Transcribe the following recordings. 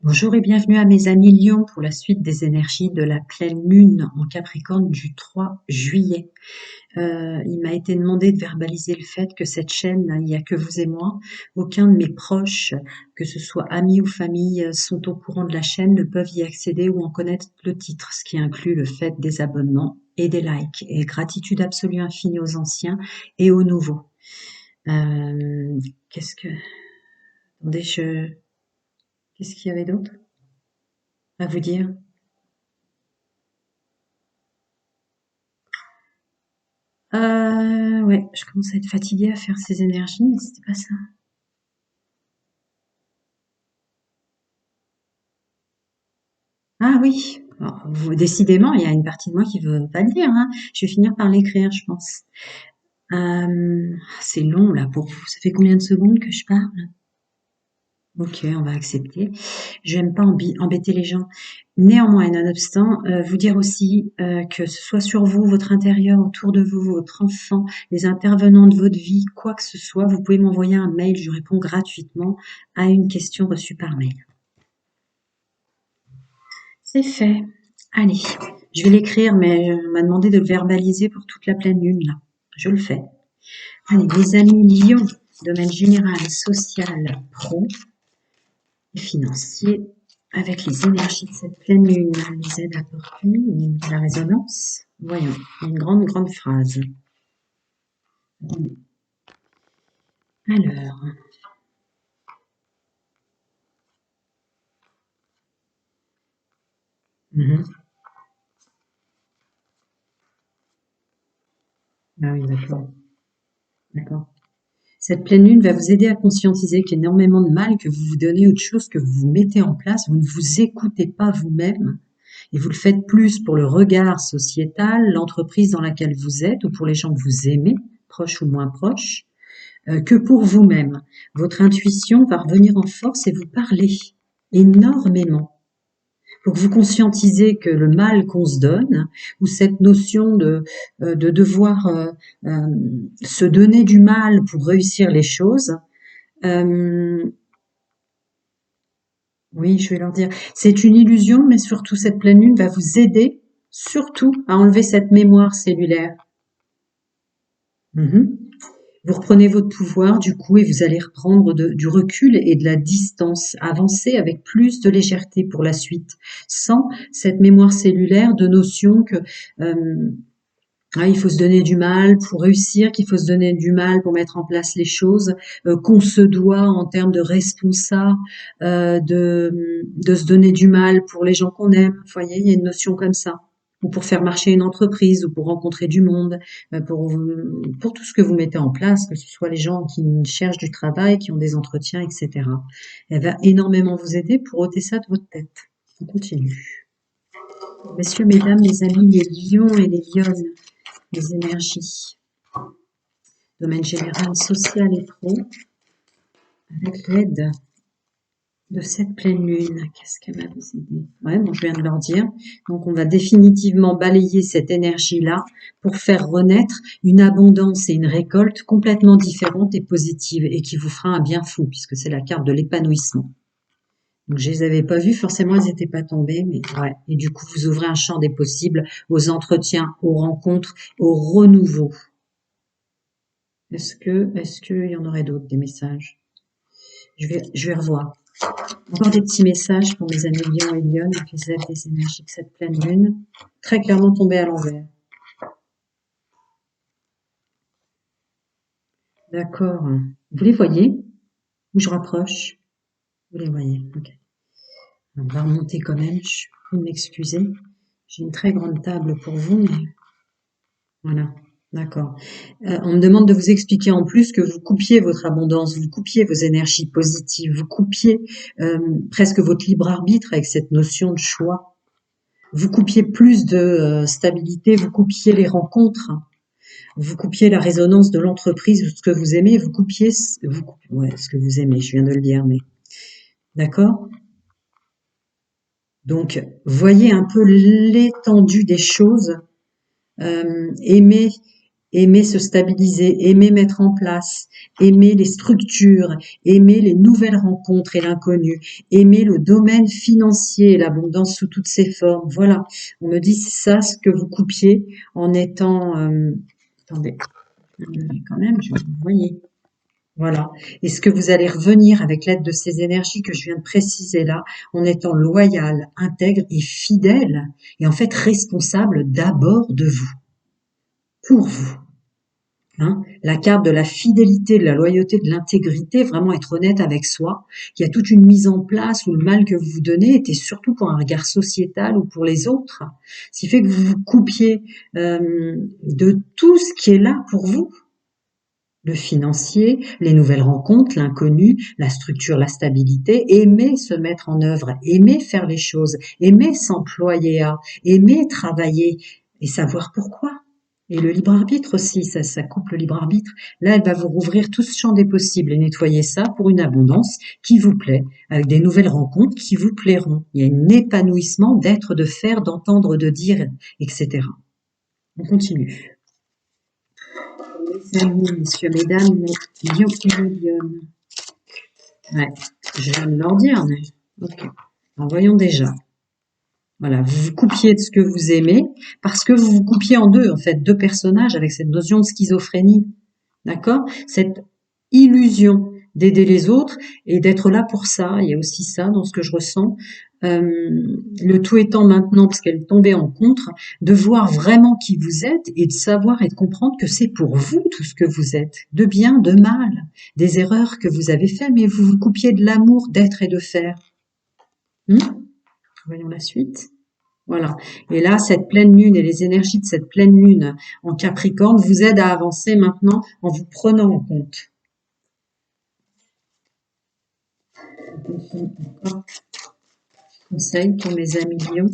Bonjour et bienvenue à mes amis Lions pour la suite des énergies de la pleine lune en Capricorne du 3 juillet. Il m'a été demandé de verbaliser le fait que cette chaîne, il n'y a que vous et moi. Aucun de mes proches, que ce soit amis ou famille, sont au courant de la chaîne, ne peuvent y accéder ou en connaître le titre, ce qui inclut le fait des abonnements et des likes. Et gratitude absolue infinie aux anciens et aux nouveaux. Euh, qu'est-ce que... Attendez, qu'est-ce qu'il y avait d'autre à vous dire? Ouais, je commence à être fatiguée à faire ces énergies, mais c'était pas ça. Ah oui, alors, décidément, il y a une partie de moi qui veut pas le dire, hein. Je vais finir par l'écrire, je pense. C'est long là pour vous. Ça fait combien de secondes que je parle? Ok, on va accepter. J'aime pas embêter les gens. Néanmoins, et nonobstant, vous dire aussi que ce soit sur vous, votre intérieur, autour de vous, votre enfant, les intervenants de votre vie, quoi que ce soit, vous pouvez m'envoyer un mail, je réponds gratuitement à une question reçue par mail. C'est fait. Allez, je vais l'écrire, mais on m'a demandé de le verbaliser pour toute la pleine lune, là. Je le fais. Allez, les amis Lion, domaine général, social, pro et financier, avec les énergies de cette pleine lune, les aides apportées, la résonance. Voyons, une grande, grande phrase. Alors, mhm. Ah oui, d'accord, d'accord. Cette pleine lune va vous aider à conscientiser qu'il y a énormément de mal que vous vous donnez, autre chose que vous vous mettez en place. Vous ne vous écoutez pas vous-même et vous le faites plus pour le regard sociétal, l'entreprise dans laquelle vous êtes ou pour les gens que vous aimez, proches ou moins proches, que pour vous-même. Votre intuition va revenir en force et vous parler énormément pour que vous conscientisez que le mal qu'on se donne, ou cette notion de devoir se donner du mal pour réussir les choses, euh, oui, je vais leur dire, c'est une illusion, mais surtout cette pleine lune va vous aider surtout à enlever cette mémoire cellulaire. Mhm. Vous reprenez votre pouvoir du coup et vous allez reprendre du recul et de la distance, avancer avec plus de légèreté pour la suite, sans cette mémoire cellulaire de notion que il faut se donner du mal pour réussir, qu'il faut se donner du mal pour mettre en place les choses, qu'on se doit en termes de responsable, de se donner du mal pour les gens qu'on aime. Vous voyez, il y a une notion comme ça. Ou pour faire marcher une entreprise, ou pour rencontrer du monde, pour tout ce que vous mettez en place, que ce soit les gens qui cherchent du travail, qui ont des entretiens, etc. Elle va énormément vous aider pour ôter ça de votre tête. On continue. Messieurs, mesdames, les amis, les lions et les lionnes, les énergies, domaine général, social et pro, avec l'aide de cette pleine lune. Qu'est-ce qu'elle va vous aider? Ouais, bon, je viens de leur dire. Donc, on va définitivement balayer cette énergie-là pour faire renaître une abondance et une récolte complètement différentes et positives et qui vous fera un bien fou puisque c'est la carte de l'épanouissement. Donc, je les avais pas vues, forcément, elles n'étaient pas tombées, mais ouais. Et du coup, vous ouvrez un champ des possibles aux entretiens, aux rencontres, au renouveau. Est-ce qu'il y en aurait d'autres, des messages? Je vais revoir. Encore des petits messages pour mes amis Lion et Lyon, avec les aides des énergies de cette pleine lune. Très clairement tombé à l'envers. D'accord. Vous les voyez? Ou je rapproche? Vous les voyez. Ok. On va remonter quand même. Je peux m'excuser. J'ai une très grande table pour vous, mais voilà. D'accord. On me demande de vous expliquer en plus que vous coupiez votre abondance, vous coupiez vos énergies positives, vous coupiez presque votre libre arbitre avec cette notion de choix. Vous coupiez plus de stabilité, vous coupiez les rencontres, vous coupiez la résonance de l'entreprise, ce que vous aimez, vous coupiez ouais, ce que vous aimez, je viens de le dire, mais d'accord. Donc, voyez un peu l'étendue des choses, aimez aimer se stabiliser, aimer mettre en place, aimer les structures, aimer les nouvelles rencontres et l'inconnu, aimer le domaine financier, l'abondance sous toutes ses formes. Voilà, on me dit c'est ça ce que vous coupiez en étant... attendez, quand même, je vais vous voyez. Voilà. Est-ce que vous allez revenir avec l'aide de ces énergies que je viens de préciser là, en étant loyal, intègre et fidèle, et en fait responsable d'abord de vous, pour vous. Hein, la carte de la fidélité, de la loyauté, de l'intégrité, vraiment être honnête avec soi. Il y a toute une mise en place où le mal que vous vous donnez était surtout pour un regard sociétal ou pour les autres. Ce qui fait que vous vous coupiez de tout ce qui est là pour vous. Le financier, les nouvelles rencontres, l'inconnu, la structure, la stabilité, aimer se mettre en œuvre, aimer faire les choses, aimer s'employer à, aimer travailler et savoir pourquoi. Et le libre arbitre aussi, ça coupe le libre arbitre. Là, elle va vous rouvrir tout ce champ des possibles et nettoyer ça pour une abondance qui vous plaît, avec des nouvelles rencontres qui vous plairont. Il y a un épanouissement d'être, de faire, d'entendre, de dire, etc. On continue. Mes amis, messieurs, mesdames, mes lions et lionnes. Ouais, je viens de leur dire, mais ok. Alors voyons déjà. Voilà, vous vous coupiez de ce que vous aimez, parce que vous vous coupiez en deux, en fait, deux personnages avec cette notion de schizophrénie. D'accord? Cette illusion d'aider les autres et d'être là pour ça. Il y a aussi ça dans ce que je ressens. Le tout étant maintenant, parce qu'elle est tombée en contre, de voir vraiment qui vous êtes et de savoir et de comprendre que c'est pour vous tout ce que vous êtes, de bien, de mal, des erreurs que vous avez faites, mais vous vous coupiez de l'amour d'être et de faire. Voyons la suite. Voilà. Et là, cette pleine lune et les énergies de cette pleine lune en Capricorne vous aident à avancer maintenant en vous prenant en compte. Encore conseil pour mes amis lions.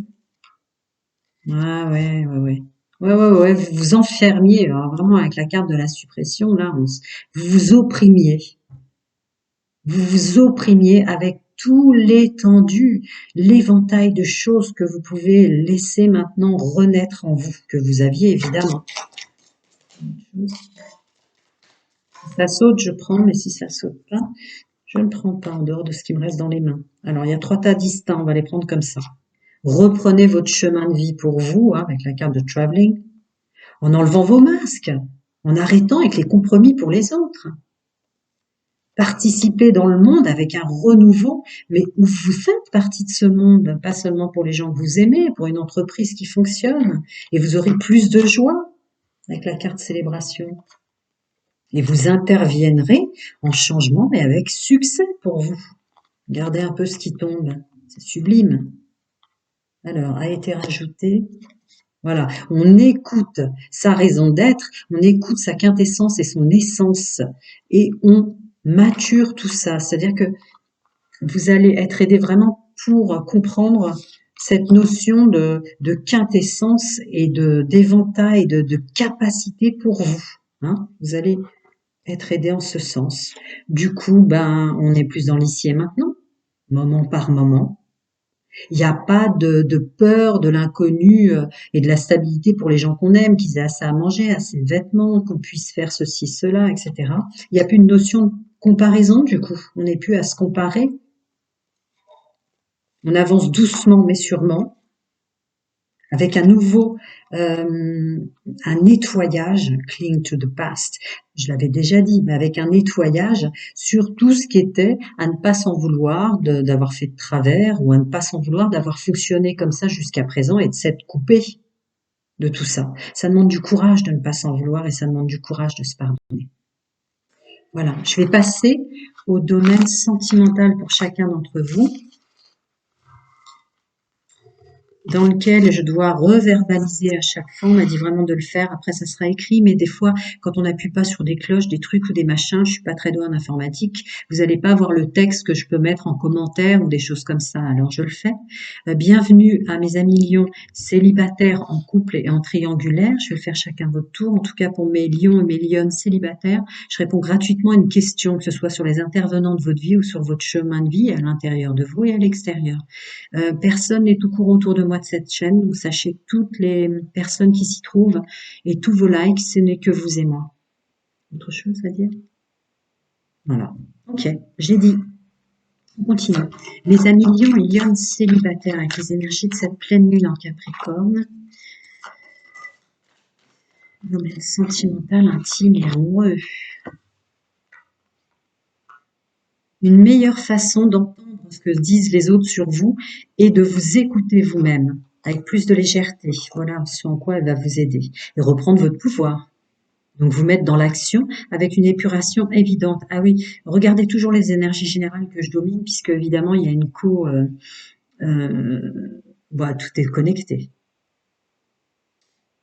Ah ouais. Ouais, vous vous enfermiez, alors vraiment avec la carte de la suppression, là, vous vous opprimiez. Vous vous opprimiez avec tout l'étendue, l'éventail de choses que vous pouvez laisser maintenant renaître en vous, que vous aviez évidemment. Si ça saute, je prends, mais si ça saute pas, je ne prends pas en dehors de ce qui me reste dans les mains. Alors, il y a 3 tas distincts, on va les prendre comme ça. Reprenez votre chemin de vie pour vous, hein, avec la carte de traveling, en enlevant vos masques, en arrêtant avec les compromis pour les autres. Participez dans le monde avec un renouveau, mais où vous faites partie de ce monde, pas seulement pour les gens que vous aimez, pour une entreprise qui fonctionne, et vous aurez plus de joie avec la carte célébration. Et vous interviendrez en changement et avec succès pour vous. Regardez un peu ce qui tombe, c'est sublime. Alors, a été rajouté. Voilà, on écoute sa raison d'être, on écoute sa quintessence et son essence, et on mature tout ça. C'est-à-dire que vous allez être aidé vraiment pour comprendre cette notion de quintessence et d'éventail, de capacité pour vous. Hein, vous allez être aidé en ce sens. Du coup, on est plus dans l'ici et maintenant, moment par moment. Il n'y a pas de peur de l'inconnu et de la stabilité pour les gens qu'on aime, qu'ils aient assez à manger, assez de vêtements, qu'on puisse faire ceci, cela, etc. Il n'y a plus une notion de comparaison, du coup. On n'est plus à se comparer. On avance doucement mais sûrement, avec un nouveau, un nettoyage, cling to the past, je l'avais déjà dit, mais avec un nettoyage sur tout ce qui était à ne pas s'en vouloir d'avoir fait de travers ou à ne pas s'en vouloir d'avoir fonctionné comme ça jusqu'à présent et de s'être coupé de tout ça. Ça demande du courage de ne pas s'en vouloir et ça demande du courage de se pardonner. Voilà, je vais passer au domaine sentimental pour chacun d'entre vous, dans lequel je dois reverbaliser à chaque fois. On m'a dit vraiment de le faire. Après, ça sera écrit. Mais des fois, quand on n'appuie pas sur des cloches, des trucs ou des machins, je suis pas très douée en informatique, vous n'allez pas avoir le texte que je peux mettre en commentaire ou des choses comme ça. Alors, je le fais. Bienvenue à mes amis lions célibataires en couple et en triangulaire. Je vais le faire chacun votre tour. En tout cas, pour mes lions et mes lionnes célibataires, je réponds gratuitement à une question, que ce soit sur les intervenants de votre vie ou sur votre chemin de vie à l'intérieur de vous et à l'extérieur. Personne n'est tout court autour de moi moi de cette chaîne. Donc sachez que toutes les personnes qui s'y trouvent et tous vos likes, ce n'est que vous et moi. Autre chose à dire? Voilà. Ok, j'ai dit. On continue. Les amis lions et lionnes célibataires avec les énergies de cette pleine lune en Capricorne. Domaine sentimental, intime et amoureux. Une meilleure façon d'entendre ce que disent les autres sur vous est de vous écouter vous-même avec plus de légèreté. Voilà ce en quoi elle va vous aider. Et reprendre votre pouvoir. Donc vous mettre dans l'action avec une épuration évidente. Ah oui, regardez toujours les énergies générales que je domine, puisque évidemment il y a une voilà, tout est connecté.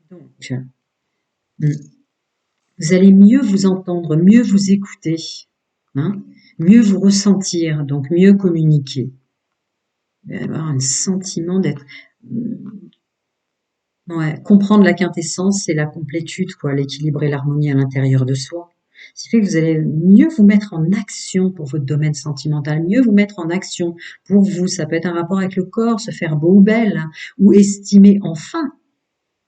Donc, vous allez mieux vous entendre, mieux vous écouter, hein, mieux vous ressentir, donc mieux communiquer. Vous allez avoir un sentiment d'être... Ouais, comprendre la quintessence, c'est la complétude, quoi, l'équilibre et l'harmonie à l'intérieur de soi. Ce qui fait que vous allez mieux vous mettre en action pour votre domaine sentimental, mieux vous mettre en action pour vous. Ça peut être un rapport avec le corps, se faire beau ou belle, hein, ou estimer enfin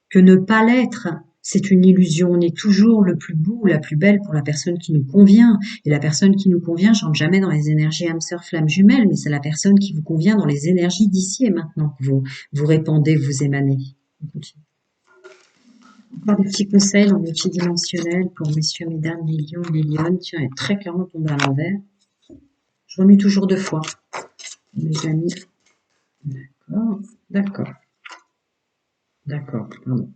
que ne pas l'être, c'est une illusion. On est toujours le plus beau ou la plus belle pour la personne qui nous convient. Et la personne qui nous convient, j'entre jamais dans les énergies âme sœur flamme jumelle, mais c'est la personne qui vous convient dans les énergies d'ici et maintenant que vous répandez, vous émanez. On continue. Encore des petits conseils en multidimensionnel pour messieurs, mesdames, les lions, les lionnes. Tiens, elle est très clairement tombée à l'envers. Je remue toujours 2 fois. Mes amis. D'accord, d'accord. D'accord, pardon.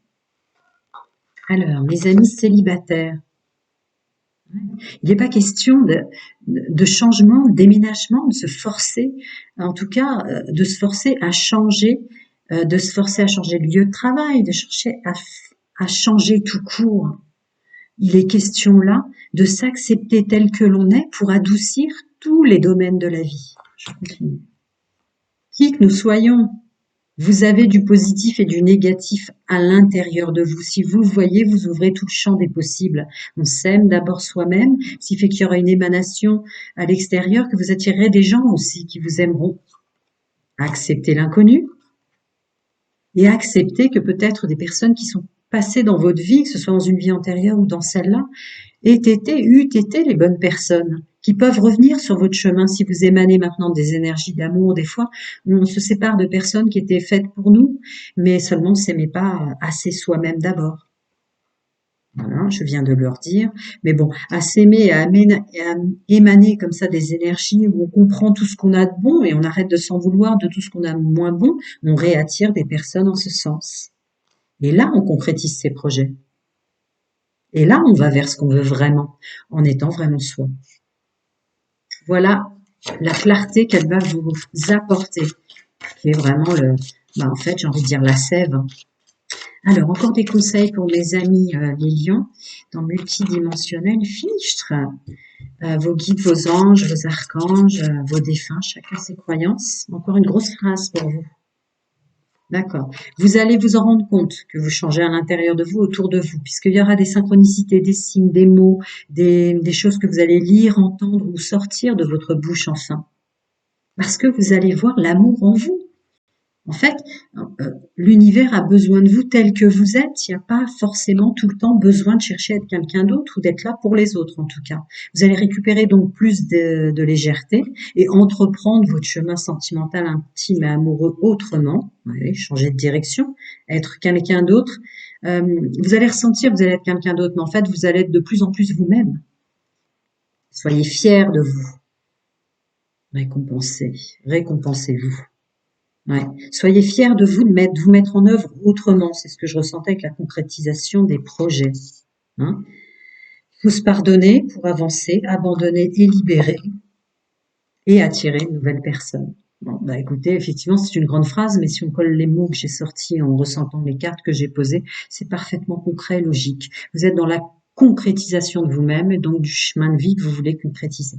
Alors, mes amis célibataires. Il n'est pas question de changement, de déménagement, de se forcer, en tout cas, de se forcer à changer, de se forcer à changer de lieu de travail, de chercher à changer tout court. Il est question là de s'accepter tel que l'on est pour adoucir tous les domaines de la vie. Je continue. Qui que nous soyons, vous avez du positif et du négatif à l'intérieur de vous. Si vous le voyez, vous ouvrez tout le champ des possibles. On s'aime d'abord soi-même, ce qui fait qu'il y aura une émanation à l'extérieur, que vous attirerez des gens aussi qui vous aimeront. Acceptez l'inconnu et acceptez que peut-être des personnes qui sont passées dans votre vie, que ce soit dans une vie antérieure ou dans celle-là, eût été les bonnes personnes qui peuvent revenir sur votre chemin si vous émanez maintenant des énergies d'amour. Des fois, on se sépare de personnes qui étaient faites pour nous, mais seulement on ne s'aimait pas assez soi-même d'abord. Voilà, je viens de leur dire. Mais bon, à s'aimer et à émaner comme ça des énergies où on comprend tout ce qu'on a de bon et on arrête de s'en vouloir de tout ce qu'on a de moins bon, on réattire des personnes en ce sens. Et là, on concrétise ses projets. Et là, on va vers ce qu'on veut vraiment, en étant vraiment soi. Voilà la clarté qu'elle va vous apporter, qui est vraiment en fait, j'ai envie de dire la sève. Alors, encore des conseils pour mes amis les lions, dans multidimensionnel, fichtre, vos guides, vos anges, vos archanges, vos défunts, chacun ses croyances. Encore une grosse phrase pour vous. D'accord. Vous allez vous en rendre compte que vous changez à l'intérieur de vous, autour de vous, puisqu'il y aura des synchronicités, des signes, des mots, des choses que vous allez lire, entendre ou sortir de votre bouche enfin. Parce que vous allez voir l'amour en vous. En fait, l'univers a besoin de vous tel que vous êtes. Il n'y a pas forcément tout le temps besoin de chercher à être quelqu'un d'autre ou d'être là pour les autres, en tout cas. Vous allez récupérer donc plus de légèreté et entreprendre votre chemin sentimental, intime et amoureux autrement. Oui, changer de direction, être quelqu'un d'autre. Vous allez ressentir que vous allez être quelqu'un d'autre, mais en fait, vous allez être de plus en plus vous-même. Soyez fiers de vous. Récompensez-vous. Ouais. Soyez fiers de vous, de vous mettre en œuvre autrement. C'est ce que je ressentais avec la concrétisation des projets. Hein. Il faut se pardonner pour avancer, abandonner et libérer et attirer une nouvelle personne. Bon, bah écoutez, effectivement, c'est une grande phrase, mais si on colle les mots que j'ai sortis en ressentant les cartes que j'ai posées, c'est parfaitement concret, logique. Vous êtes dans la concrétisation de vous-même et donc du chemin de vie que vous voulez concrétiser.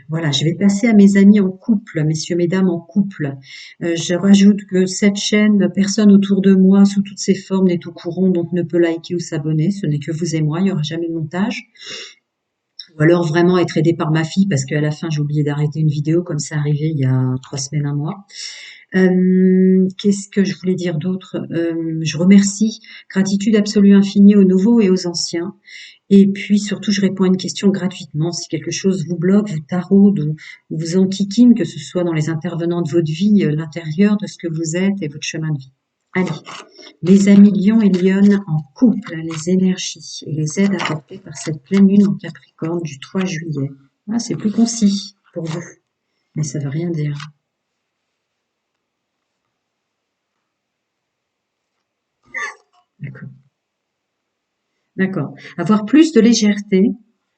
Voilà, je vais passer à mes amis en couple, messieurs, mesdames en couple. Je rajoute que cette chaîne, personne autour de moi, sous toutes ses formes, n'est au courant, donc ne peut liker ou s'abonner. Ce n'est que vous et moi, il n'y aura jamais de montage. Ou alors vraiment être aidé par ma fille parce qu'à la fin j'ai oublié d'arrêter une vidéo comme c'est arrivé il y a 3 semaines, un mois. Qu'est-ce que je voulais dire d'autre? Je remercie, gratitude absolue infinie aux nouveaux et aux anciens. Et puis surtout, je réponds à une question gratuitement. Si quelque chose vous bloque, vous taraude ou vous enquiquine, que ce soit dans les intervenants de votre vie, l'intérieur de ce que vous êtes et votre chemin de vie. Allez, les amis Lion et Lionne en couple, les énergies et les aides apportées par cette pleine lune en Capricorne du 3 juillet. Ah, c'est plus concis pour vous, mais ça veut rien dire. D'accord. D'accord. Avoir plus de légèreté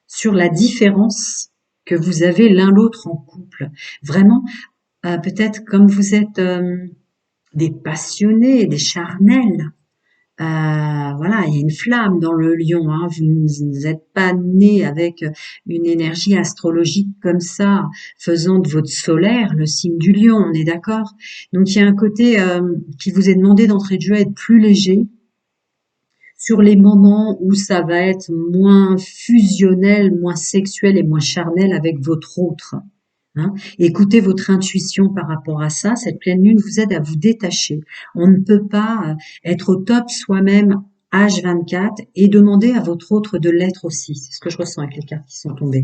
sur la différence que vous avez l'un l'autre en couple. Vraiment, peut-être comme vous êtes des passionnés, des charnels. Voilà, il y a une flamme dans le lion. Hein. Vous n'êtes pas né avec une énergie astrologique comme ça, faisant de votre solaire le signe du lion. On est d'accord. Donc il y a un côté qui vous est demandé d'entrée de jeu à être plus léger sur les moments où ça va être moins fusionnel, moins sexuel et moins charnel avec votre autre. Hein. Écoutez votre intuition par rapport à ça. Cette pleine lune vous aide à vous détacher. On ne peut pas être au top soi-même H24 et demander à votre autre de l'être aussi. C'est ce que je ressens avec les cartes qui sont tombées.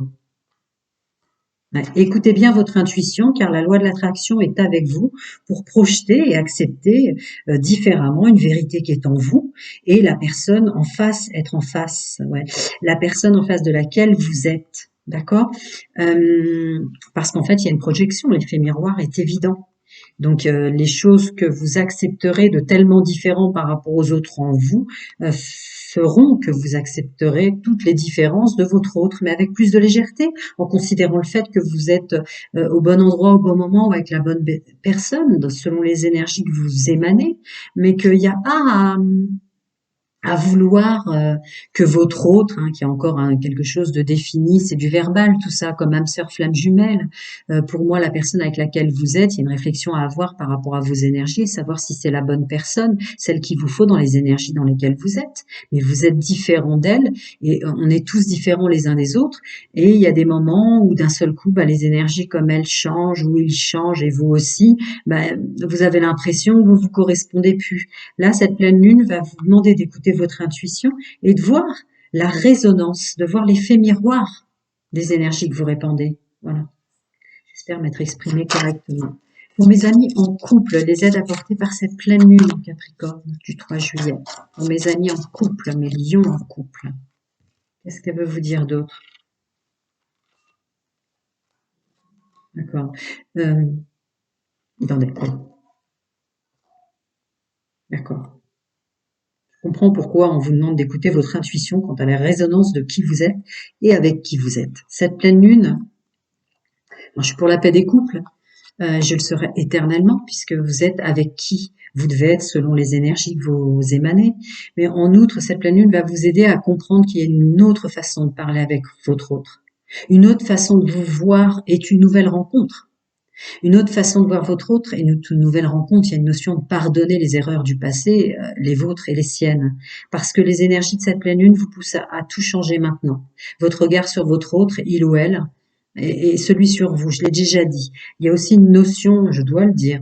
Ouais. Écoutez bien votre intuition car la loi de l'attraction est avec vous pour projeter et accepter différemment une vérité qui est en vous et la personne en face, être en face, ouais, la personne en face de laquelle vous êtes. D'accord. Parce qu'en fait, il y a une projection, l'effet miroir est évident. Donc, les choses que vous accepterez de tellement différents par rapport aux autres en vous feront que vous accepterez toutes les différences de votre autre, mais avec plus de légèreté, en considérant le fait que vous êtes au bon endroit, au bon moment, ou avec la bonne personne, selon les énergies que vous émanez, mais qu'il n'y a pas à vouloir que votre autre, hein, qui a encore quelque chose de défini, c'est du verbal, tout ça, comme âme sœur, flamme jumelle. Pour moi, la personne avec laquelle vous êtes, il y a une réflexion à avoir par rapport à vos énergies, et savoir si c'est la bonne personne, celle qu'il vous faut dans les énergies dans lesquelles vous êtes. Mais vous êtes différent d'elle, et on est tous différents les uns des autres, et il y a des moments où d'un seul coup, bah, les énergies comme elles changent, ou ils changent, et vous aussi, bah, vous avez l'impression que vous vous correspondez plus. Là, cette pleine lune va vous demander d'écouter votre intuition et de voir la résonance, de voir l'effet miroir des énergies que vous répandez. Voilà. J'espère m'être exprimée correctement. Pour mes amis en couple, les aides apportées par cette pleine lune en Capricorne du 3 juillet. Pour mes amis en couple, mes lions en couple. Qu'est-ce qu'elle veut vous dire d'autre? D'accord. Attendez. D'accord. Je comprends pourquoi on vous demande d'écouter votre intuition quant à la résonance de qui vous êtes et avec qui vous êtes. Cette pleine lune, moi, je suis pour la paix des couples, je le serai éternellement puisque vous êtes avec qui vous devez être selon les énergies que vous émanez. Mais en outre, cette pleine lune va vous aider à comprendre qu'il y a une autre façon de parler avec votre autre. Une autre façon de vous voir est une nouvelle rencontre. Une autre façon de voir votre autre et une toute nouvelle rencontre, il y a une notion de pardonner les erreurs du passé, les vôtres et les siennes. Parce que les énergies de cette pleine lune vous poussent à tout changer maintenant. Votre regard sur votre autre, il ou elle, et celui sur vous, je l'ai déjà dit. Il y a aussi une notion, je dois le dire,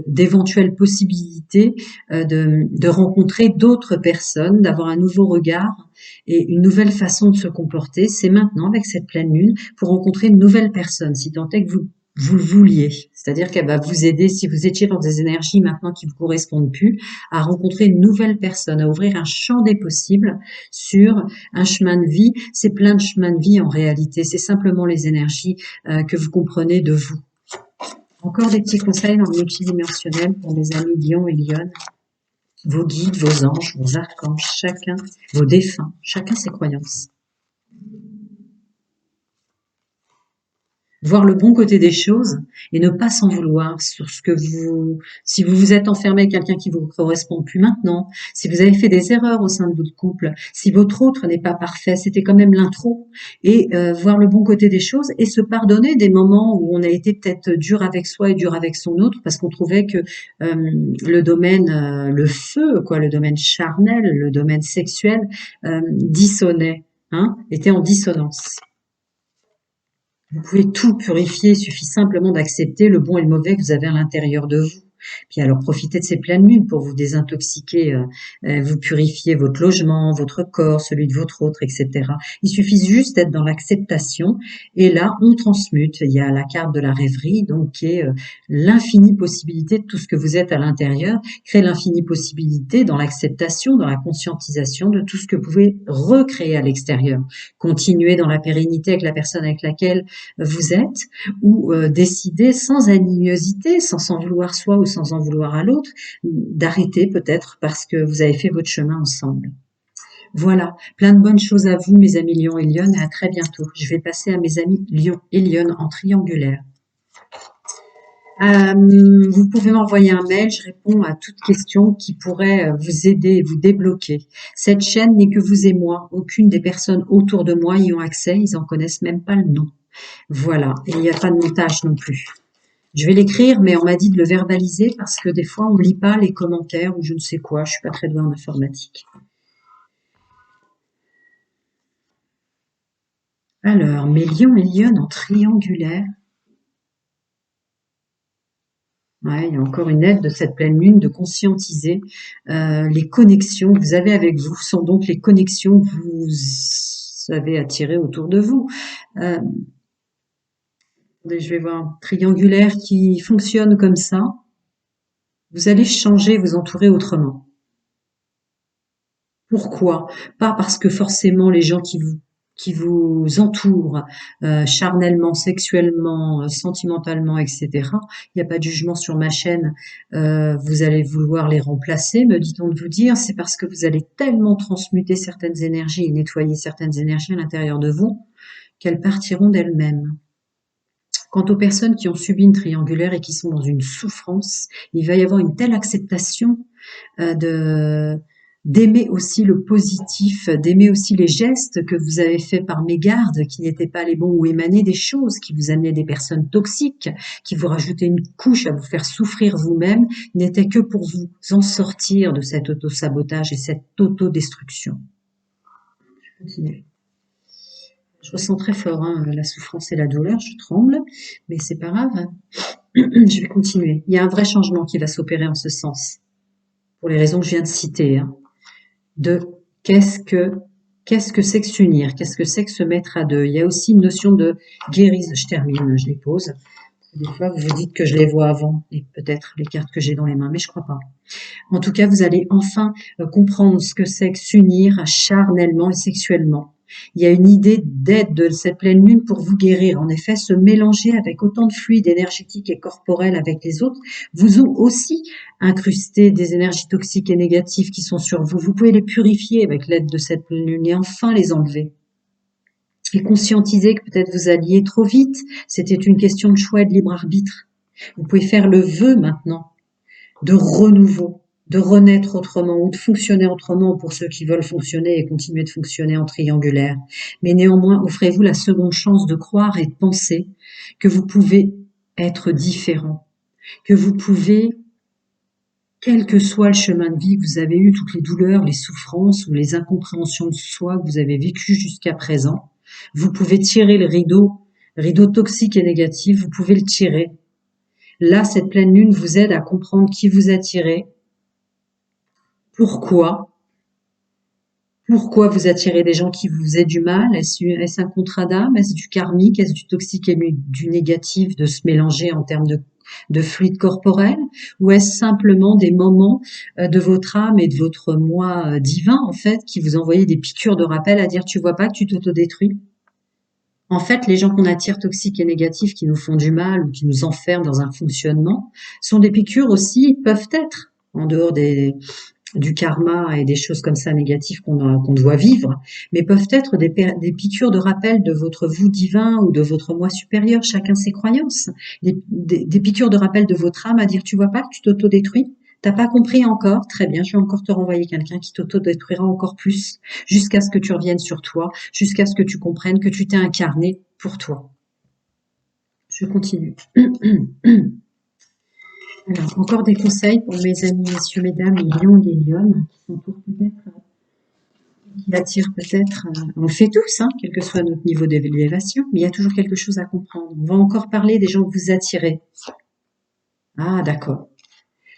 d'éventuelles possibilités de rencontrer d'autres personnes, d'avoir un nouveau regard et une nouvelle façon de se comporter. C'est maintenant, avec cette pleine lune, pour rencontrer une nouvelle personne, si tant est que vous le vouliez. C'est-à-dire qu'elle va vous aider, si vous étiez dans des énergies maintenant qui vous correspondent plus, à rencontrer une nouvelle personne, à ouvrir un champ des possibles sur un chemin de vie. C'est plein de chemins de vie en réalité. C'est simplement les énergies que vous comprenez de vous. Encore des petits conseils dans le multidimensionnel pour mes amis Lion et Lionne. Vos guides, vos anges, vos archanges, chacun, vos défunts, chacun ses croyances. Voir le bon côté des choses et ne pas s'en vouloir sur ce que si vous vous êtes enfermé avec quelqu'un qui vous correspond plus maintenant, si vous avez fait des erreurs au sein de votre couple, si votre autre n'est pas parfait, c'était quand même l'intro, et voir le bon côté des choses et se pardonner des moments où on a été peut-être dur avec soi et dur avec son autre parce qu'on trouvait que le domaine, le feu, quoi, le domaine charnel, le domaine sexuel dissonnait, hein, était en dissonance. Vous pouvez tout purifier, il suffit simplement d'accepter le bon et le mauvais que vous avez à l'intérieur de vous. Puis alors profitez de ces pleines lunes pour vous désintoxiquer, vous purifier votre logement, votre corps, celui de votre autre, etc. Il suffit juste d'être dans l'acceptation et là on transmute. Il y a la carte de la rêverie donc qui est l'infinie possibilité de tout ce que vous êtes à l'intérieur, créer l'infinie possibilité dans l'acceptation, dans la conscientisation de tout ce que vous pouvez recréer à l'extérieur. Continuer dans la pérennité avec la personne avec laquelle vous êtes ou décider sans animosité, sans s'en vouloir soi ou sans en vouloir à l'autre, d'arrêter peut-être parce que vous avez fait votre chemin ensemble. Voilà, plein de bonnes choses à vous mes amis Lion et Lyon et à très bientôt. Je vais passer à mes amis Lion et Lyon en triangulaire. Vous pouvez m'envoyer un mail, je réponds à toute question qui pourrait vous aider et vous débloquer. Cette chaîne n'est que vous et moi. Aucune des personnes autour de moi y ont accès, ils en connaissent même pas le nom. Voilà, et il n'y a pas de montage non plus. Je vais l'écrire, mais on m'a dit de le verbaliser parce que des fois on ne lit pas les commentaires ou je ne sais quoi, je suis pas très douée en informatique. Alors, mes lions et lionnes en triangulaire. Ouais, il y a encore une aide de cette pleine lune de conscientiser les connexions que vous avez avec vous, sont donc les connexions que vous avez attirées autour de vous. Je vais voir, triangulaire qui fonctionne comme ça. Vous allez changer, vous entourer autrement. Pourquoi? Pas parce que forcément les gens qui vous entourent charnellement, sexuellement, sentimentalement, etc. Il n'y a pas de jugement sur ma chaîne. Vous allez vouloir les remplacer, me dit-on de vous dire. C'est parce que vous allez tellement transmuter certaines énergies et nettoyer certaines énergies à l'intérieur de vous qu'elles partiront d'elles-mêmes. Quant aux personnes qui ont subi une triangulaire et qui sont dans une souffrance, il va y avoir une telle acceptation d'aimer aussi le positif, d'aimer aussi les gestes que vous avez faits par mégarde, qui n'étaient pas les bons, ou émanaient des choses qui vous amenaient des personnes toxiques, qui vous rajoutaient une couche à vous faire souffrir vous-même, n'étaient que pour vous en sortir de cet auto-sabotage et cette autodestruction. Je continue. Je ressens très fort la souffrance et la douleur, je tremble, mais c'est pas grave. Je vais continuer. Il y a un vrai changement qui va s'opérer en ce sens, pour les raisons que je viens de citer. De qu'est-ce que c'est que s'unir, qu'est-ce que c'est que se mettre à deux. Il y a aussi une notion de guérison. Je termine, je les pose. Des fois, vous vous dites que je les vois avant, et peut-être les cartes que j'ai dans les mains, mais je crois pas. En tout cas, vous allez enfin comprendre ce que c'est que s'unir charnellement et sexuellement. Il y a une idée d'aide de cette pleine lune pour vous guérir. En effet, se mélanger avec autant de fluides énergétiques et corporels avec les autres vous ont aussi incrusté des énergies toxiques et négatives qui sont sur vous. Vous pouvez les purifier avec l'aide de cette pleine lune et enfin les enlever. Et conscientiser que peut-être vous alliez trop vite. C'était une question de choix et de libre arbitre. Vous pouvez faire le vœu maintenant de renouveau, de renaître autrement ou de fonctionner autrement pour ceux qui veulent fonctionner et continuer de fonctionner en triangulaire. Mais néanmoins, offrez-vous la seconde chance de croire et de penser que vous pouvez être différent, que vous pouvez, quel que soit le chemin de vie que vous avez eu, toutes les douleurs, les souffrances ou les incompréhensions de soi que vous avez vécues jusqu'à présent, vous pouvez tirer le rideau toxique et négatif, vous pouvez le tirer. Là, cette pleine lune vous aide à comprendre qui vous attirez, pourquoi vous attirez des gens qui vous faisaient du mal. Est-ce un contrat d'âme? Est-ce du karmique? Est-ce du toxique et du négatif de se mélanger en termes de fluide corporel? Ou est-ce simplement des moments de votre âme et de votre moi divin, en fait, qui vous envoyaient des piqûres de rappel à dire tu vois pas que tu t'autodétruis? En fait, les gens qu'on attire toxiques et négatifs, qui nous font du mal ou qui nous enferment dans un fonctionnement, sont des piqûres aussi, peuvent être, en dehors du karma et des choses comme ça négatives qu'on doit vivre, mais peuvent être des piqûres de rappel de votre vous divin ou de votre moi supérieur, chacun ses croyances, des piqûres de rappel de votre âme à dire tu vois pas que tu t'autodétruis, t'as pas compris encore, très bien, je vais encore te renvoyer quelqu'un qui t'autodétruira encore plus, jusqu'à ce que tu reviennes sur toi, jusqu'à ce que tu comprennes que tu t'es incarné pour toi. Je continue. Alors, encore des conseils pour mes amis, messieurs, mesdames, les lions et les lionnes, qui s'entourent peut-être qui attire peut-être, on le fait tous, hein, quel que soit notre niveau d'élévation, mais il y a toujours quelque chose à comprendre. On va encore parler des gens que vous attirez. Ah, d'accord.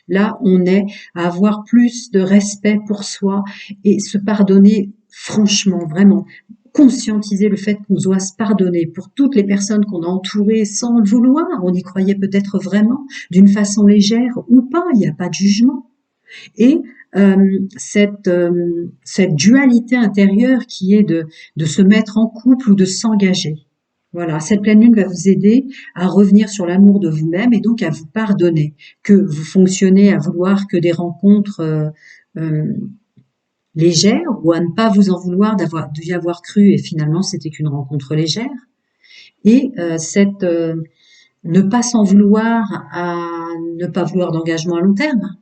Là, on est à avoir plus de respect pour soi et se pardonner franchement, vraiment. Conscientiser le fait qu'on doit se pardonner pour toutes les personnes qu'on a entourées sans le vouloir. On y croyait peut-être vraiment, d'une façon légère ou pas, il n'y a pas de jugement. Et cette dualité intérieure qui est de se mettre en couple ou de s'engager. Voilà, cette pleine lune va vous aider à revenir sur l'amour de vous-même et donc à vous pardonner, que vous fonctionnez à vouloir que des rencontres euh, légères ou à ne pas vous en vouloir d'y avoir cru et finalement c'était qu'une rencontre légère. Et ne pas s'en vouloir à ne pas vouloir d'engagement à long terme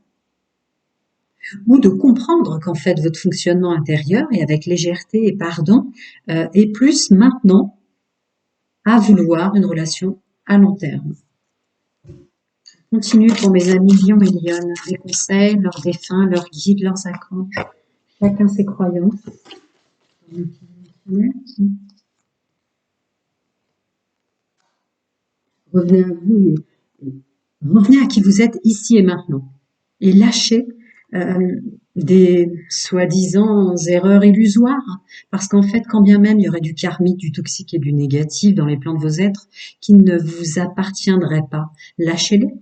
ou de comprendre qu'en fait votre fonctionnement intérieur et avec légèreté et pardon est plus maintenant à vouloir une relation à long terme. Continue pour mes amis Lion et Lionne, les conseils, leurs défunts, leurs guides, leurs archanges, chacun ses croyances. Revenez à vous et revenez à qui vous êtes ici et maintenant. Et lâchez des soi-disant erreurs illusoires. Parce qu'en fait, quand bien même il y aurait du karmique, du toxique et du négatif dans les plans de vos êtres qui ne vous appartiendraient pas, lâchez-les.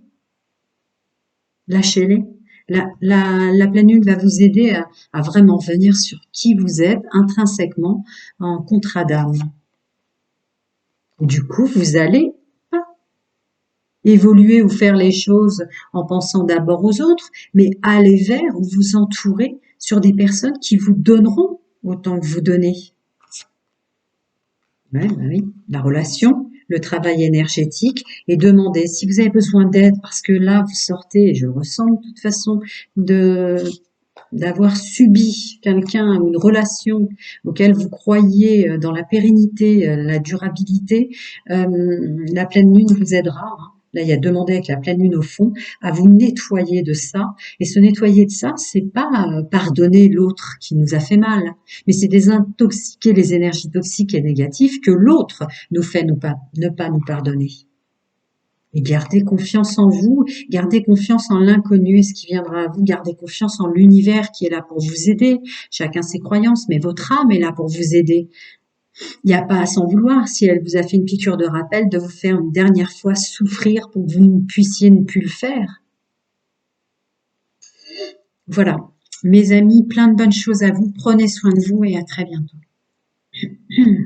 Lâchez-les. La pleine lune va vous aider à vraiment venir sur qui vous êtes intrinsèquement en contrat d'âme. Du coup, vous allez évoluer ou faire les choses en pensant d'abord aux autres, mais aller vers ou vous entourer sur des personnes qui vous donneront autant que vous donnez. Ouais, bah oui, la relation, le travail énergétique et demander si vous avez besoin d'aide parce que là vous sortez, et je le ressens de toute façon, d'avoir subi quelqu'un ou une relation auquel vous croyez dans la pérennité, la durabilité, la pleine lune vous aidera. Hein. Là, il y a demandé avec la pleine lune au fond à vous nettoyer de ça. Et se nettoyer de ça, c'est pas pardonner l'autre qui nous a fait mal, mais c'est désintoxiquer les énergies toxiques et négatives que l'autre nous fait ne pas nous pardonner. Et gardez confiance en vous, gardez confiance en l'inconnu et ce qui viendra à vous, gardez confiance en l'univers qui est là pour vous aider. Chacun ses croyances, mais votre âme est là pour vous aider. Il n'y a pas à s'en vouloir si elle vous a fait une piqûre de rappel de vous faire une dernière fois souffrir pour que vous ne puissiez ne plus le faire. Voilà. Mes amis, plein de bonnes choses à vous. Prenez soin de vous et à très bientôt.